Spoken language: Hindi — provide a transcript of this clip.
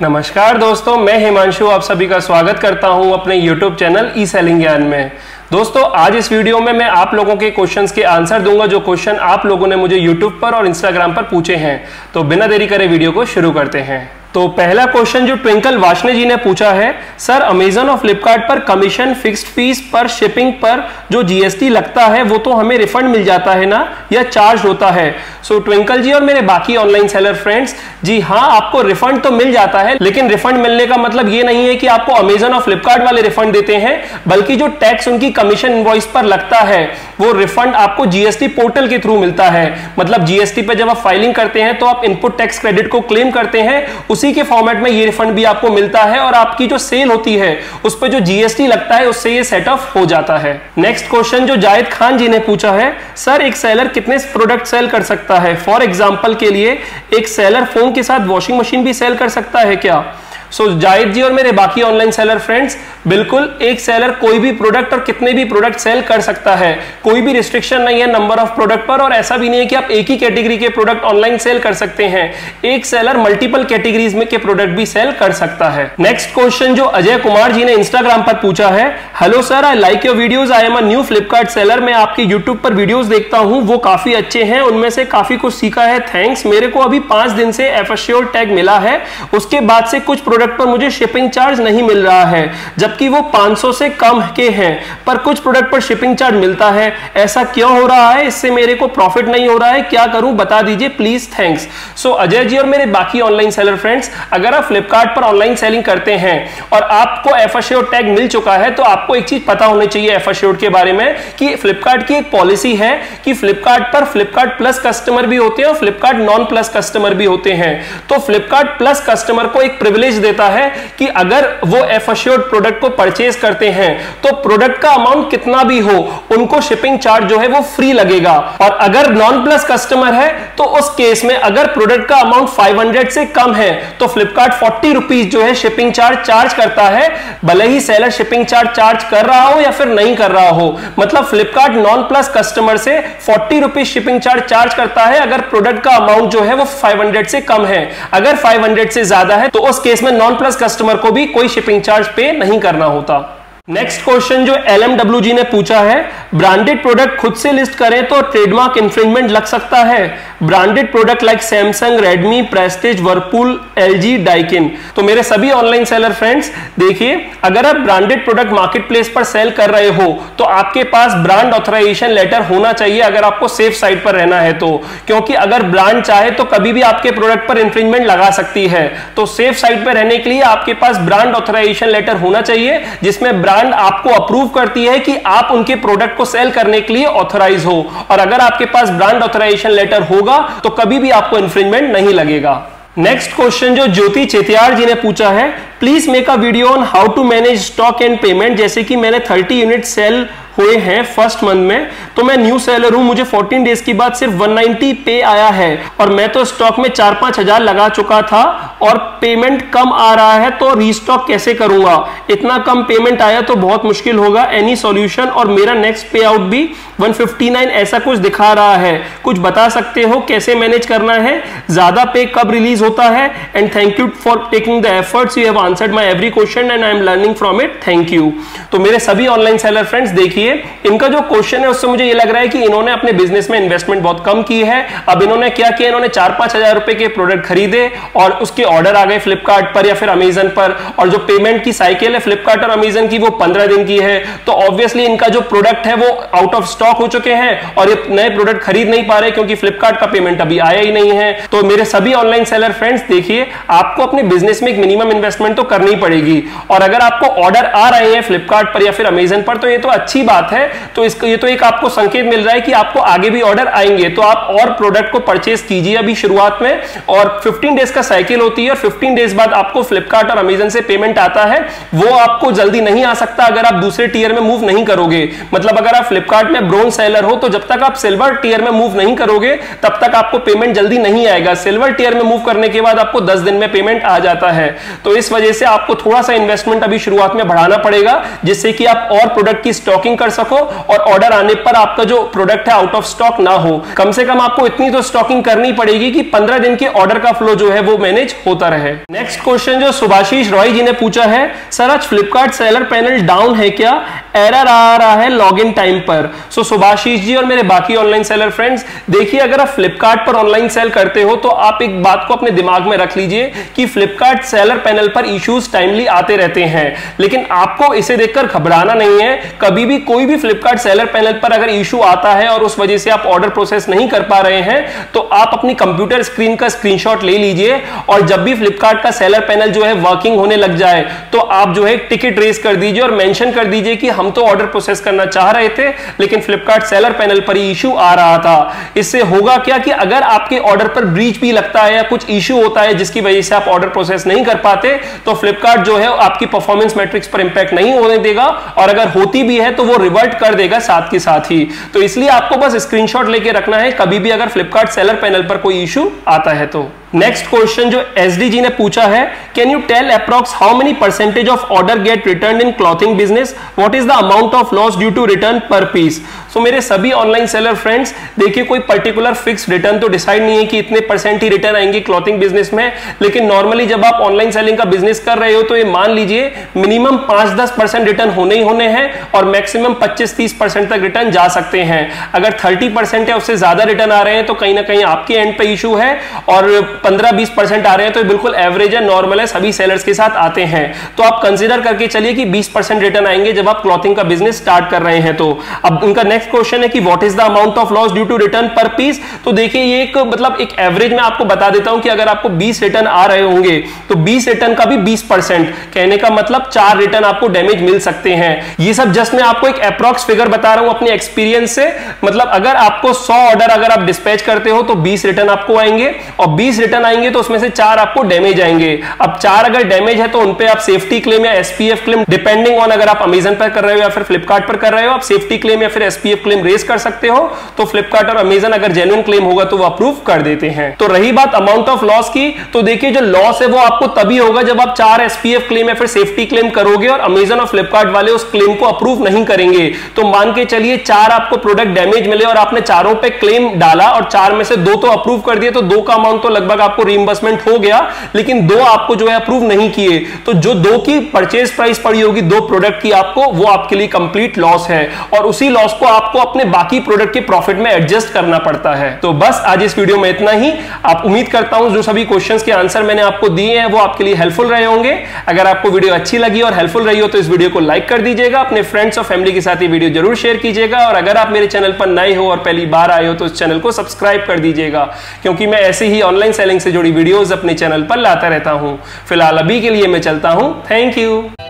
नमस्कार दोस्तों, मैं हिमांशु आप सभी का स्वागत करता हूं अपने YouTube चैनल ई सेलिंग ज्ञान में। दोस्तों आज इस वीडियो में मैं आप लोगों के क्वेश्चंस के आंसर दूंगा जो क्वेश्चन आप लोगों ने मुझे YouTube पर और Instagram पर पूछे हैं। तो बिना देरी करे वीडियो को शुरू करते हैं। तो पहला क्वेश्चन जो ट्विंकल वाशने जी ने पूछा है, सर अमेजन और फ्लिपकार्ट पर कमीशन फिक्स्ड फीस पर शिपिंग पर जो जीएसटी लगता है वो तो हमें रिफंड मिल जाता है ना, या चार्ज होता है? सो ट्विंकल जी और मेरे बाकी ऑनलाइन सेलर फ्रेंड्स, जी हाँ, आपको रिफंड तो मिल जाता है, लेकिन रिफंड मिलने का मतलब ये नहीं है कि आपको अमेजन और फ्लिपकार्ट वाले रिफंड देते हैं, बल्कि जो टैक्स उनकी कमीशन इनवॉइस पर लगता है वो रिफंड आपको जीएसटी पोर्टल के थ्रू मिलता है। मतलब जीएसटी पे जब आप फाइलिंग करते हैं तो आप इनपुट टैक्स क्रेडिट को क्लेम करते हैं, उसी के फॉर्मेट में ये रिफंड भी आपको मिलता है और आपकी जो सेल होती है उस पर जो जीएसटी लगता है उससे ये सेट ऑफ हो जाता है। नेक्स्ट क्वेश्चन जो जायद खान जी ने पूछा है, सर एक सेलर कितने प्रोडक्ट सेल कर सकता है? फॉर एग्जांपल के लिए एक सेलर फोन के साथ वॉशिंग मशीन भी सेल कर सकता है क्या? सो जायद जी और मेरे बाकी ऑनलाइन सेलर फ्रेंड्स, बिल्कुल एक सेलर कोई भी प्रोडक्ट और कितने भी प्रोडक्ट सेल कर सकता है, कोई भी रिस्ट्रिक्शन नहीं है नंबर ऑफ प्रोडक्ट पर, और ऐसा भी नहीं है कि आप एक ही कैटेगरी के प्रोडक्ट ऑनलाइन सेल कर सकते हैं। एक सेलर मल्टीपल कैटेगरीज में के प्रोडक्ट भी सेल कर सकता है। नेक्स्ट क्वेश्चन जो अजय कुमार जी ने इंस्टाग्राम पर पूछा है, hello sir, I like your videos, I am a new Flipkart seller. मैं आपके यूट्यूब पर वीडियोज देखता हूँ, वो काफी अच्छे हैं, उनमें से काफी कुछ सीखा है, थैंक्स। मेरे को अभी 5 दिन से एफएसश्योर टैग मिला है, उसके बाद से कुछ प्रोडक्ट पर मुझे शिपिंग चार्ज नहीं मिल रहा है, जबकि वो 500 से कम के हैं, पर कुछ प्रोडक्ट पर शिपिंग चार्ज मिलता है। ऐसा क्यों हो रहा है? इससे मेरे को प्रॉफिट नहीं हो रहा है, क्या करूं बता दीजिए प्लीज, थैंक्स। सो अजय जी और मेरे बाकी ऑनलाइन सेलर फ्रेंड्स, अगर आप फ्लिपकार्ट पर ऑनलाइन सेलिंग करते हैं और आपको एफएसश्योर टैग मिल चुका है तो आपको एक चीज पता होनी चाहिए एफएसश्योर के बारे में कि फ्लिपकार्ट की एक पॉलिसी है कि फ्लिपकार्ट पर फ्लिपकार्ट प्लस कस्टमर भी होते हैं और फ्लिपकार्ट नॉन प्लस कस्टमर भी होते हैं। तो फ्लिपकार्ट प्लस कस्टमर को एक प्रिविलेज देता है कि अगर वो एफएसश्योर्ड प्रोडक्ट को परचेज करते हैं तो प्रोडक्ट का अमाउंट कितना भी हो उनको शिपिंग चार्ज जो है वो फ्री लगेगा। और अगर नॉन प्लस कस्टमर है तो उस केस में अगर प्रोडक्ट का अमाउंट 500 से कम है तो फ्लिपकार्ट 40 रुपीज जो है शिपिंग चार्ज करता है, भले ही सेलर शिपिंग चार्ज कर रहा हो या फिर नहीं कर रहा हो। मतलब फ्लिपकार्ट नॉन प्लस कस्टमर से 40 रुपीज शिपिंग चार्ज करता है अगर प्रोडक्ट का अमाउंट जो है वो 500 से कम है। अगर 500 से ज्यादा है तो उस केस में नॉन प्लस कस्टमर को भी कोई शिपिंग चार्ज पे नहीं करना होता। नेक्स्ट क्वेश्चन जो LMW जी ने पूछा है, ब्रांडेड प्रोडक्ट खुद से लिस्ट करें तो ट्रेडमार्क इंफ्रिंजमेंट लग सकता है? Branded product like Samsung, Redmi, Prestige, Whirlpool, LG, Daikin. तो मेरे सभी ऑनलाइन सेलर फ्रेंड्स देखिए, अगर आप ब्रांडेड प्रोडक्ट मार्केट प्लेस पर सेल कर रहे हो तो आपके पास ब्रांड ऑथराइजेशन लेटर होना चाहिए अगर आपको सेफ साइड पर रहना है तो, क्योंकि अगर ब्रांड चाहे तो कभी भी आपके प्रोडक्ट पर इंफ्रिंजमेंट लगा सकती है। तो सेफ साइड पर रहने के लिए आपके पास ब्रांड ऑथराइजेशन लेटर होना चाहिए जिसमें ब्रांड आपको अप्रूव करती है कि आप उनके प्रोडक्ट को सेल करने के लिए ऑथराइज हो। और अगर आपके पास ब्रांड ऑथराइजेशन लेटर होगा तो कभी भी आपको इंफ्रिंजमेंट नहीं लगेगा। नेक्स्ट क्वेश्चन जो ज्योति चेतियार जी ने पूछा है, please make a video on how to manage stock and payment. जैसे कि मैंने 30 यूनिट सेल हुए हैं फर्स्ट मंथ में, तो मैं न्यू सेलर हूं, मुझे 14 डेज के बाद सिर्फ 190 पे आया है और मैं तो स्टॉक में 4-5 हजार लगा चुका था और पेमेंट कम आ रहा है, तो रीस्टॉक कैसे करूंगा? इतना कम पेमेंट आया तो बहुत मुश्किल होगा, एनी सॉल्यूशन? और मेरा नेक्स्ट पे आउट भी 159 ऐसा कुछ दिखा रहा है, कुछ बता सकते हो कैसे मैनेज करना है? ज्यादा पे कब रिलीज होता है? And thank you for taking the efforts, you have answered my every question and I am learning from it, thank you. तो मेरे सभी ऑनलाइन सेलर फ्रेंड्स देखिए, इनका जो क्वेश्चन है उससे मुझे ये लग रहा है कि इन्होंने अपने बिजनेस में इन्वेस्टमेंट बहुत कम की है। अब इन्होंने क्या किया, इन्होंने 4-5 हजार रुपए के प्रोडक्ट खरीदे और उसके ऑर्डर आ गए फ्लिपकार्ट पर या फिर अमेजन पर, और जो पेमेंट की साइकिल है फ्लिपकार्ट और अमेजन की वो 15 दिन की है। तो ऑब्वियसली इनका जो प्रोडक्ट है वो आउट ऑफ स्टॉक हो चुके हैं और ये नए प्रोडक्ट खरीद नहीं पा रहे क्योंकि फ्लिपकार्ट का पेमेंट अभी आया ही नहीं है। तो मेरे सभी ऑनलाइन सेलर फ्रेंड्स देखिए, आपको अपने बिजनेस में एक मिनिमम इन्वेस्टमेंट तो करनी पड़ेगी, और अगर आपको ऑर्डर आ रहे हैं फ्लिपकार्ट पर या फिर अमेजन पर तो ये तो अच्छी बात है। तो ये तो एक आपको संकेत मिल रहा है कि आपको आगे भी ऑर्डर आएंगे, तो आप और प्रोडक्ट को परचेज कीजिए अभी शुरुआत में। और 15 डेज का साइकिल होती है और 15 डेज बाद आपको फ्लिपकार्ट और अमेजन से पेमेंट आता है, वो आपको जल्दी नहीं आ सकता अगर आप दूसरे टियर में मूव नहीं करोगे। मतलब अगर आप फ्लिपकार्ट में ब्रोंज सेलर हो तो जब तक आप सिल्वर टियर में मूव नहीं करोगे तब तक आपको पेमेंट जल्दी नहीं आएगा। सिल्वर टियर में मूव करने के बाद आपको 10 दिन में पेमेंट आ जाता है। तो इस वजह वजह से आपको थोड़ा सा इन्वेस्टमेंट अभी शुरुआत में बढ़ाना पड़ेगा, जिससे कि आप और प्रोडक्ट की स्टॉकिंग कर सको और ऑर्डर आने पर आपका जो प्रोडक्ट है आउट ऑफ स्टॉक ना हो। कम से कम आपको इतनी तो स्टॉकिंग करनी पड़ेगी कि 15 दिन के ऑर्डर का फ्लो जो है वो मैनेज होता रहे। नेक्स्ट क्वेश्चन जो सुभाशीष रॉय जी ने पूछा है, सर आज फ्लिपकार्ट सेलर पैनल डाउन है क्या, एरर आ रहा है लॉगिन टाइम पर। सो सुभाशीष जी और मेरे बाकी ऑनलाइन सेलर फ्रेंड्स, देखिए अगर आप फ्लिपकार्ट पर ऑनलाइन सेल करते हो तो आप एक बात को अपने दिमाग में रख लीजिए कि फ्लिपकार्ट सेलर पैनल पर इश्यूज टाइमली आते रहते हैं, लेकिन आपको इसे देखकर घबराना नहीं है। कभी भी कोई भी फ्लिपकार्ट सेलर पैनल पर अगर इशू आता है और उस वजह से आप ऑर्डर प्रोसेस नहीं कर पा रहे हैं, तो आप अपनी कंप्यूटर स्क्रीन का स्क्रीनशॉट ले लीजिए और जब भी फ्लिपकार्ट का सेलर पैनल जो है वर्किंग होने लग जाए तो आप जो है टिकट रेज कर दीजिए और मेंशन कर दीजिए कि हम तो ऑर्डर प्रोसेस करना चाह रहे थे लेकिन फ्लिपकार्ट सेलर पैनल पर ही इशू आ रहा था। इससे होगा क्या कि अगर आपके ऑर्डर पर ब्रीच भी लगता है या कुछ इशू होता है जिसकी वजह से आप ऑर्डर प्रोसेस नहीं कर पाते, तो फ्लिपकार्ट जो है आपकी परफॉर्मेंस मैट्रिक्स पर इंपैक्ट नहीं होने देगा और अगर होती भी है तो वो रिवर्ट कर देगा साथ के साथ ही। तो इसलिए आपको बस स्क्रीनशॉट लेके रखना है कभी भी अगर फ्लिपकार्ट सेलर पैनल पर कोई इशू आता है तो। नेक्स्ट क्वेश्चन जो एसडी जी ने पूछा है, can you tell approx how many percentage of order get return in clothing business, what is the amount of loss due to return per piece. So मेरे सभी ऑनलाइन सेलर फ्रेंड्स, देखिए कोई पर्टिकुलर फिक्स रिटर्न तो डिसाइड नहीं है कि इतने परसेंट ही रिटर्न आएंगे क्लॉथिंग बिजनेस में, लेकिन नॉर्मली जब आप ऑनलाइन सेलिंग का बिजनेस कर रहे हो तो ये मान लीजिए मिनिमम 5-10% रिटर्न होने ही होने हैं और मैक्सिमम 25-30% तक रिटर्न जा सकते हैं। अगर 30% या उससे ज्यादा रिटर्न आ रहे हैं तो कहीं ना कहीं आपके एंड पे इशू है और 15-20% आ रहे हैं तो बिल्कुल एवरेज है, नॉर्मल है, सभी सेलर्स के साथ आते हैं। तो आप कंसीडर करके चलिए कि 20% रिटर्न आएंगे जब आप क्लॉथिंग का बिजनेस स्टार्ट कर रहे हैं। तो अब उनका नेक्स्ट क्वेश्चन है कि what is the amount of loss due to return per piece. तो देखिए ये एक मतलब एक एवरेज में आपको बता देता हूं कि अगर आपको 20 रिटर्न आ रहे होंगे तो 20 रिटर्न का भी 20%, कहने का मतलब 4 रिटर्न आपको डैमेज मिल सकते हैं। ये सब जस्ट मैं आपको एक अप्रॉक्स फिगर बता रहा हूं अपने एक्सपीरियंस से। मतलब अगर आपको 100 ऑर्डर अगर आप डिस्पैच करते हो तो 20 रिटर्न आपको आएंगे और 20 रिटर्न आएंगे तो उसमें से 4 आपको डैमेज आएंगे। अब 4 अगर डैमेज है तो उनपे आप सेफ्टी क्लेम या एसपीएफ क्लेम, डिपेंडिंग ऑन अगर आप अमेजन पर कर रहे हो या फिर फ्लिपकार्ट पर कर रहे हो, आप सेफ्टी क्लेम या फिर एसपीएफ क्लेम रेज कर सकते हो। तो फ्लिपकार्ट और अमेजन अगर जेन्युइन क्लेम होगा तो वो अप्रूव कर देते हैं। तो रही बात अमाउंट ऑफ लॉस की, तो देखिए जो लॉस है वो आपको तभी होगा जब आप 4 एसपीएफ क्लेम या फिर सेफ्टी क्लेम करोगे और अमेजन और फ्लिपकार्ट वाले उस क्लेम को अप्रूव नहीं करेंगे। तो मान के चलिए 4 आपको प्रोडक्ट डैमेज मिले और आपने चारों पे क्लेम डाला और 4 में से 2 तो अप्रूव कर दिए, तो 2 का अमाउंट तो लगभग आपको रीइंबर्समेंट हो गया, लेकिन 2 आपको जो है अप्रूव नहीं किए। तो जो 2 की परचेज प्राइस पड़ी होगी 2 प्रोडक्ट की आपको, वो आपके लिए कंप्लीट लॉस है और उसी लॉस को आपको अपने बाकी प्रोडक्ट के प्रॉफिट में एडजस्ट करना पड़ता है। तो बस आज इस वीडियो में इतना ही। आप उम्मीद करता हूं जो सभी क्वेश्चंस के आंसर मैंने आपको दिए हैं वो आपके लिए हेल्पफुल रहे होंगे। अगर आपको वीडियो अच्छी लगी और हेल्पफुल रही हो तो इस वीडियो को लाइक कर दीजिएगा, अपने फ्रेंड्स और फैमिली के साथ ये वीडियो जरूर शेयर कीजिएगा और अगर आप मेरे चैनल पर नए हो और पहली बार आए हो तो इस चैनल को सब्सक्राइब कर दीजिएगा, क्योंकि मैं ऐसे ही ऑनलाइन सेलिंग से जुड़ी वीडियोस अपने चैनल पर लाता रहता हूं। फिलहाल अभी के लिए मैं चलता हूं। Thank you.